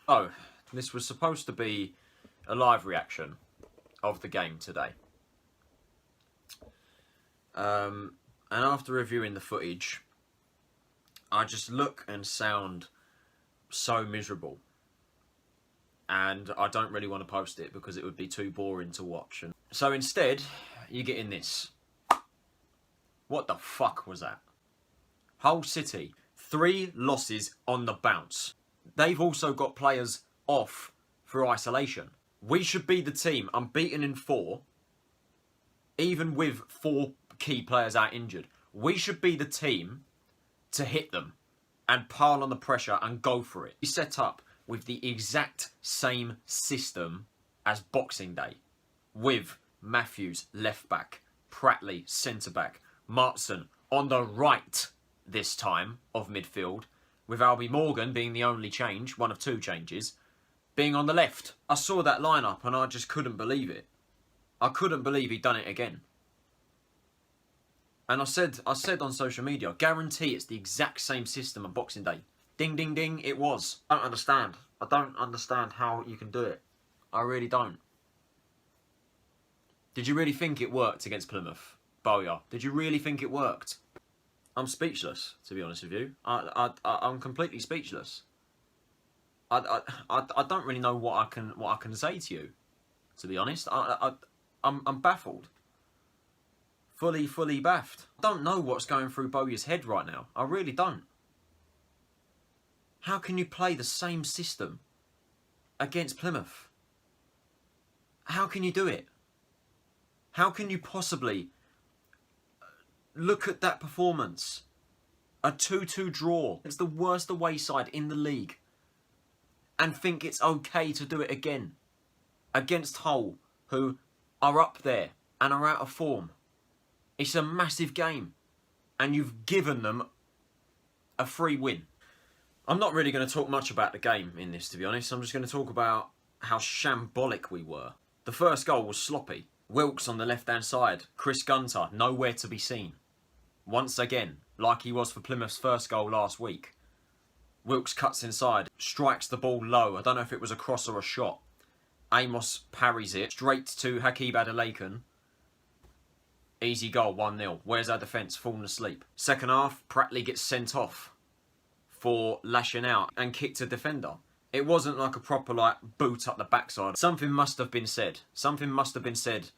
Oh, this was supposed to be a live reaction of the game today. And after reviewing the footage, I just look and sound so miserable. And I don't really want to post it because it would be too boring to watch. And so instead, you get in this. What the fuck was that? Hull City, 3 losses on the bounce. They've also got players off for isolation. We should be the team unbeaten in 4, even with 4 key players out injured. We should be the team to hit them and pile on the pressure and go for it. We set up with the exact same system as Boxing Day, with Matthews left back, Pratley centre back, Maatsen on the right this time of midfield, with Albie Morgan being the only change, one of 2 changes, being on the left. I saw that lineup and I just couldn't believe it. I couldn't believe he'd done it again. And I said on social media, guarantee it's the exact same system on Boxing Day. Ding, ding, ding, it was. I don't understand. I don't understand how you can do it. I really don't. Did you really think it worked against Plymouth, Bowyer? Did you really think it worked? I'm speechless, to be honest with you. I'm completely speechless. I don't really know what I can say to you, to be honest. I'm baffled. Fully baffed. I don't know what's going through Bowyer's head right now. I really don't. How can you play the same system against Plymouth? How can you do it? How can you possibly look at that performance? A 2-2 draw. It's the worst away side in the league. And think it's okay to do it again. Against Hull, who are up there and are out of form. It's a massive game. And you've given them a free win. I'm not really going to talk much about the game in this, to be honest. I'm just going to talk about how shambolic we were. The first goal was sloppy. Wilkes on the left-hand side. Chris Gunter, nowhere to be seen. Once again, like he was for Plymouth's first goal last week. Wilkes cuts inside, strikes the ball low. I don't know if it was a cross or a shot. Amos parries it straight to Hakeeb Adelakan. Easy goal, 1-0. Where's our defence? Falling asleep. Second half, Pratley gets sent off for lashing out and kicked a defender. It wasn't like a proper boot up the backside. Something must have been said. Something must have been said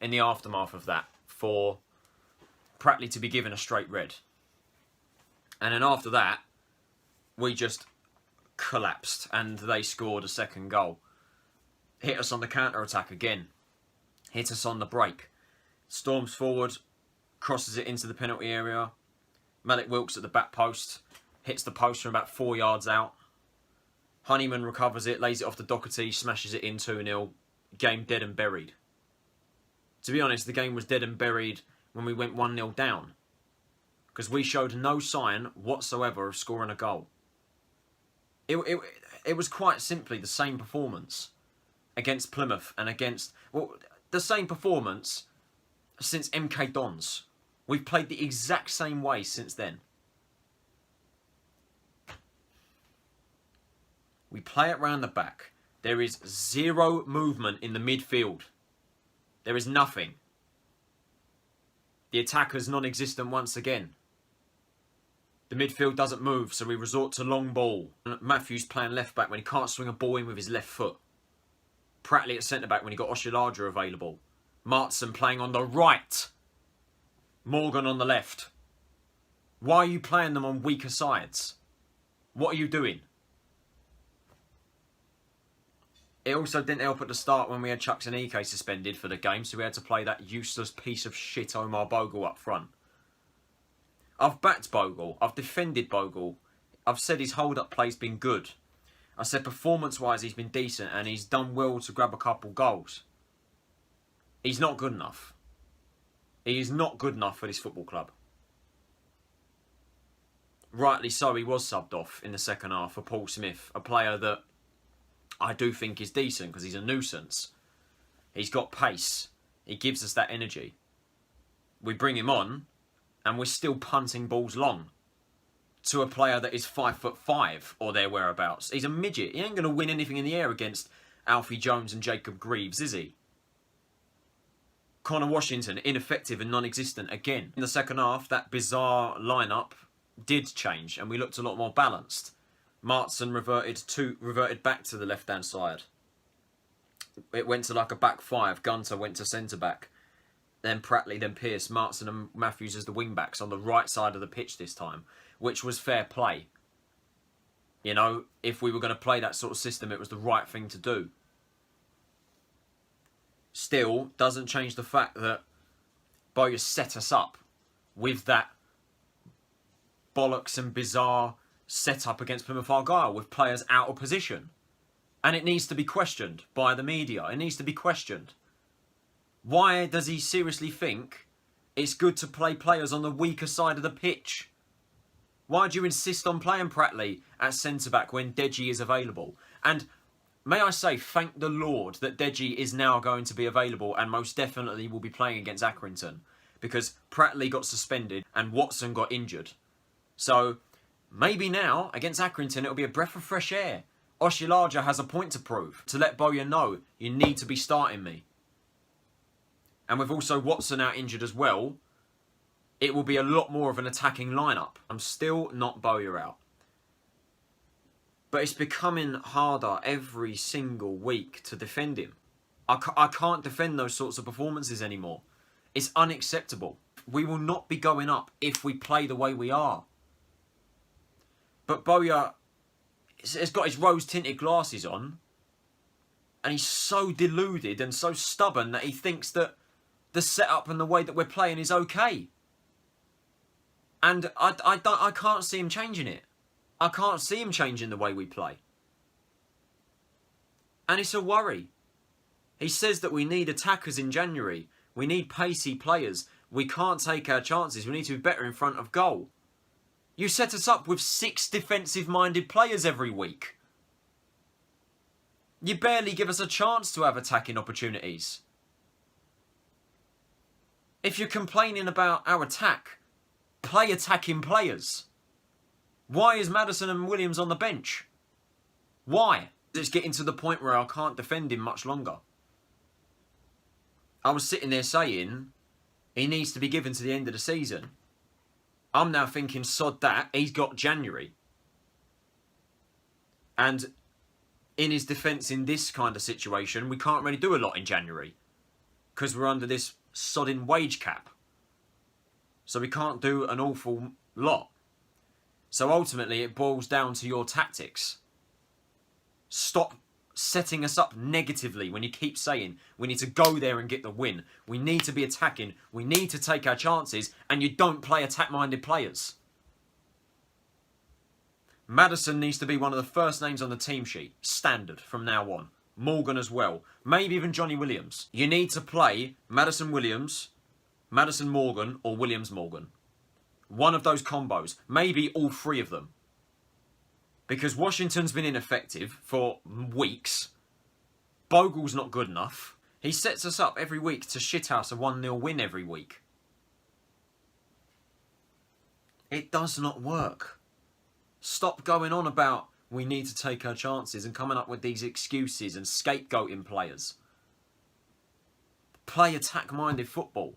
in the aftermath of that for Pratley to be given a straight red. And then after that, we just collapsed and they scored a second goal. Hit us on the counter-attack again. Hit us on the break. Storms forward, crosses it into the penalty area. Malik Wilkes at the back post. Hits the post from about 4 yards out. Honeyman recovers it, lays it off to Doherty, smashes it in 2-0. Game dead and buried. To be honest, the game was dead and buried when we went 1-0 down. Because we showed no sign whatsoever of scoring a goal. It was quite simply the same performance against Plymouth and against... Well, the same performance since MK Dons. We've played the exact same way since then. We play it round the back. There is zero movement in the midfield. There is nothing. The attacker's non-existent once again. The midfield doesn't move, so we resort to long ball. Matthews playing left back when he can't swing a ball in with his left foot. Pratley at centre back when he got Oshilaja available. Maatsen playing on the right. Morgan on the left. Why are you playing them on weaker sides? What are you doing? It also didn't help at the start when we had Chucks and Ike suspended for the game, so we had to play that useless piece of shit Omar Bogle up front. I've backed Bogle. I've defended Bogle. I've said his hold-up play's been good. I said performance-wise he's been decent and he's done well to grab a couple goals. He's not good enough. He is not good enough for this football club. Rightly so, he was subbed off in the second half for Paul Smyth, a player that I do think is decent because he's a nuisance. He's got pace. He gives us that energy. We bring him on and we're still punting balls long to a player that is 5'5" or their whereabouts. He's a midget. He ain't going to win anything in the air against Alfie Jones and Jacob Greaves, is he? Conor Washington, ineffective and non-existent again. In the second half, that bizarre lineup did change and we looked a lot more balanced. Maatsen reverted back to the left-hand side. It went to like a back five. Gunter went to centre-back. Then Pratley, then Pearce, Maatsen and Matthews as the wing-backs on the right side of the pitch this time, which was fair play. You know, if we were going to play that sort of system, it was the right thing to do. Still, doesn't change the fact that Bowyer set us up with that bollocks and bizarre setup against Plymouth Argyle with players out of position. And it needs to be questioned by the media. It needs to be questioned. Why does he seriously think it's good to play players on the weaker side of the pitch? Why do you insist on playing Pratley at centre-back when Deji is available? And may I say, thank the Lord that Deji is now going to be available and most definitely will be playing against Accrington. Because Pratley got suspended and Watson got injured. So maybe now, against Accrington, it'll be a breath of fresh air. Oshilaja has a point to prove, to let Bowyer know, you need to be starting me. And with also Watson out injured as well, it will be a lot more of an attacking lineup. I'm still not Bowyer out. But it's becoming harder every single week to defend him. I can't defend those sorts of performances anymore. It's unacceptable. We will not be going up if we play the way we are. But Bowyer has got his rose-tinted glasses on. And he's so deluded and so stubborn that he thinks that the setup and the way that we're playing is okay. And I can't see him changing it. I can't see him changing the way we play. And it's a worry. He says that we need attackers in January. We need pacey players. We can't take our chances. We need to be better in front of goal. You set us up with 6 defensive-minded players every week. You barely give us a chance to have attacking opportunities. If you're complaining about our attack, play attacking players. Why is Maddison and Williams on the bench? Why? It's getting to the point where I can't defend him much longer. I was sitting there saying he needs to be given to the end of the season. I'm now thinking, sod that, he's got January. And in his defence in this kind of situation, we can't really do a lot in January. Because we're under this sodding wage cap. So we can't do an awful lot. So ultimately it boils down to your tactics. Stop setting us up negatively when you keep saying we need to go there and get the win. We need to be attacking. We need to take our chances. And you don't play attack-minded players. Maddison needs to be one of the first names on the team sheet. Standard from now on. Morgan as well. Maybe even Jonny Williams. You need to play Maddison Williams, Maddison Morgan or Williams Morgan. One of those combos. Maybe all 3 of them. Because Washington's been ineffective for weeks. Bogle's not good enough. He sets us up every week to shithouse a 1-0 win every week. It does not work. Stop going on about we need to take our chances and coming up with these excuses and scapegoating players. Play attack-minded football.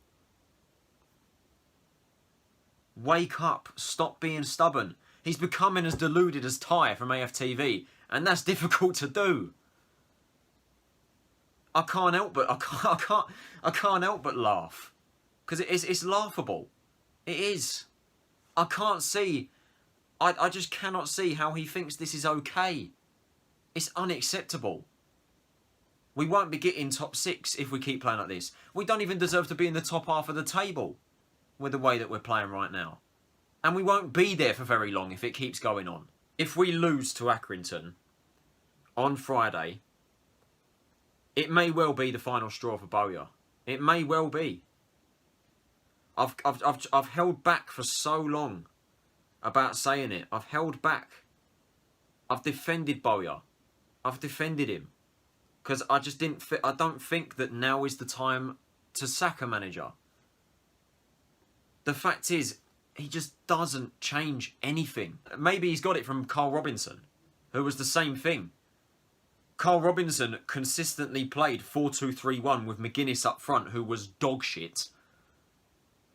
Wake up. Stop being stubborn. He's becoming as deluded as Ty from AFTV, and that's difficult to do. I can't help but laugh because it's laughable. It is. I can't see. I just cannot see how he thinks this is okay. It's unacceptable. We won't be getting top 6 if we keep playing like this. We don't even deserve to be in the top half of the table with the way that we're playing right now. And we won't be there for very long if it keeps going on. If we lose to Accrington on Friday, it may well be the final straw for Bowyer. It may well be. I've held back for so long about saying it. I've held back. I've defended Bowyer. I've defended him because I just didn't. I don't think that now is the time to sack a manager. The fact is, he just doesn't change anything. Maybe he's got it from Karl Robinson, who was the same thing. Karl Robinson consistently played 4-2-3-1 with McGuinness up front, who was dog shit.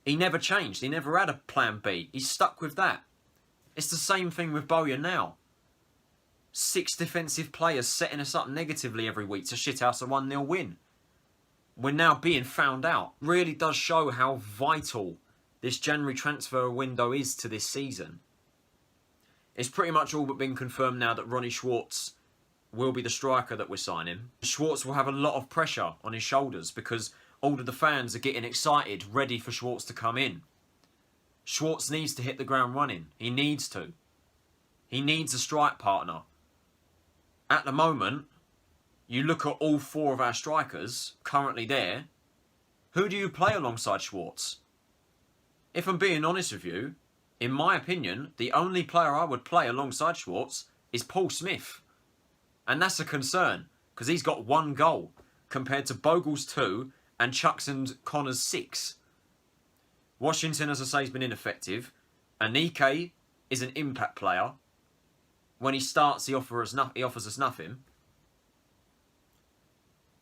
He never changed. He never had a plan B. He's stuck with that. It's the same thing with Bowyer now. 6 defensive players setting us up negatively every week to shithouse a 1-0 win. We're now being found out. Really does show how vital this January transfer window is to this season. It's pretty much all but been confirmed now that Ronnie Schwartz will be the striker that we're signing. Schwartz will have a lot of pressure on his shoulders because all of the fans are getting excited, ready for Schwartz to come in. Schwartz needs to hit the ground running. He needs to. He needs a strike partner. At the moment, you look at all 4 of our strikers currently there. Who do you play alongside Schwartz? If I'm being honest with you, in my opinion, the only player I would play alongside Schwartz is Paul Smyth. And that's a concern, because he's got 1 goal compared to Bogle's 2 and Chuck's and Connor's 6. Washington, as I say, has been ineffective. Anike is an impact player. When he starts, he offers us nothing.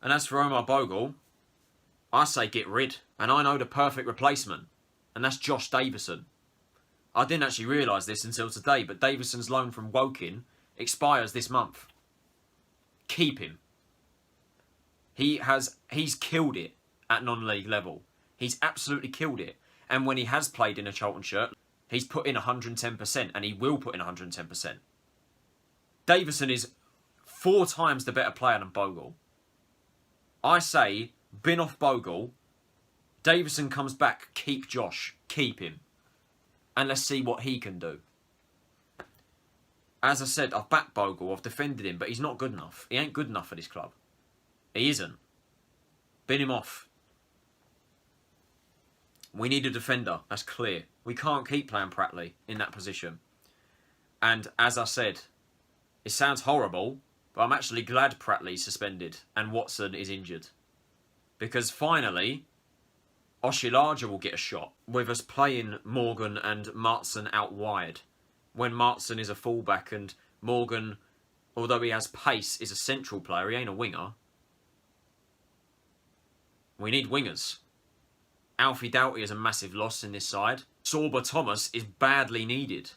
And as for Omar Bogle, I say get rid. And I know the perfect replacement. And that's Josh Davison. I didn't actually realise this until today, but Davison's loan from Woking expires this month. Keep him. He's killed it at non-league level. He's absolutely killed it. And when he has played in a Charlton shirt, he's put in 110%, and he will put in 110%. Davison is 4 times the better player than Bogle. I say, bin off Bogle. Davison comes back, keep Josh. Keep him. And let's see what he can do. As I said, I've backed Bogle, I've defended him, but he's not good enough. He ain't good enough for this club. He isn't. Bin him off. We need a defender, that's clear. We can't keep playing Pratley in that position. And as I said, it sounds horrible, but I'm actually glad Pratley's suspended and Maatsen is injured. Because finally, Oshilaja will get a shot with us playing Morgan and Maatsen out wide. When Maatsen is a fullback and Morgan, although he has pace, is a central player. He ain't a winger. We need wingers. Alfie Doughty is a massive loss in this side. Sorba Thomas is badly needed.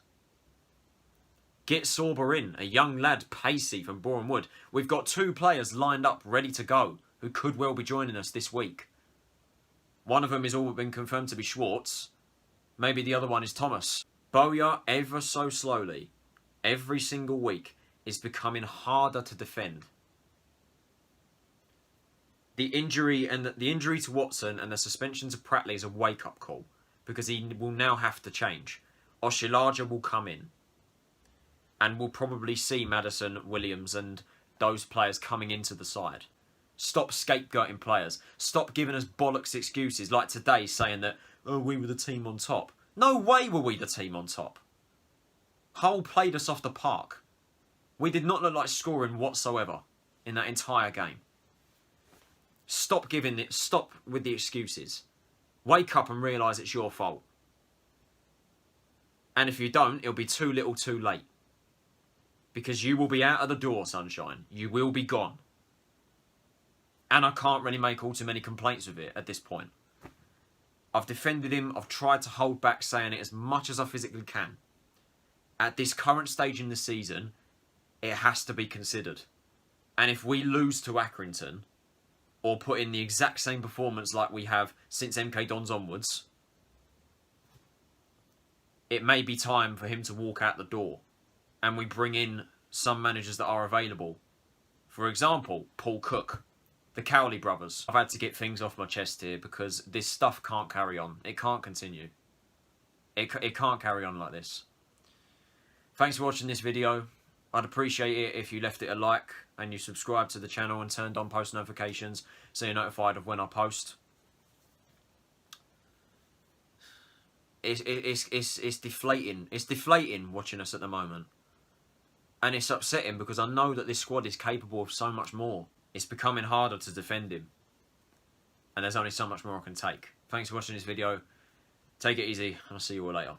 Get Sorba in, a young lad, pacey from Boreham Wood. We've got 2 players lined up, ready to go, who could well be joining us this week. One of them has all been confirmed to be Schwartz. Maybe the other one is Thomas. Bowyer, ever so slowly, every single week, is becoming harder to defend. The injury to Maatsen and the suspension to Pratley is a wake-up call, because he will now have to change. Oshilaja will come in, and we'll probably see Maddison, Williams, and those players coming into the side. Stop scapegoating players. Stop giving us bollocks excuses like today, saying that, oh, we were the team on top. No way were we the team on top. Hull played us off the park. We did not look like scoring whatsoever in that entire game. Stop with the excuses. Wake up and realise it's your fault. And if you don't, it'll be too little too late. Because you will be out of the door, sunshine. You will be gone. And I can't really make all too many complaints with it at this point. I've defended him. I've tried to hold back saying it as much as I physically can. At this current stage in the season, it has to be considered. And if we lose to Accrington, or put in the exact same performance like we have since MK Dons onwards, it may be time for him to walk out the door. And we bring in some managers that are available. For example, Paul Cook. The Cowley brothers. I've had to get things off my chest here because this stuff can't carry on. It can't continue. It can't carry on like this. Thanks for watching this video. I'd appreciate it if you left it a like and you subscribed to the channel and turned on post notifications so you're notified of when I post. It's deflating. It's deflating watching us at the moment. And it's upsetting because I know that this squad is capable of so much more. It's becoming harder to defend him. And there's only so much more I can take. Thanks for watching this video. Take it easy, and I'll see you all later.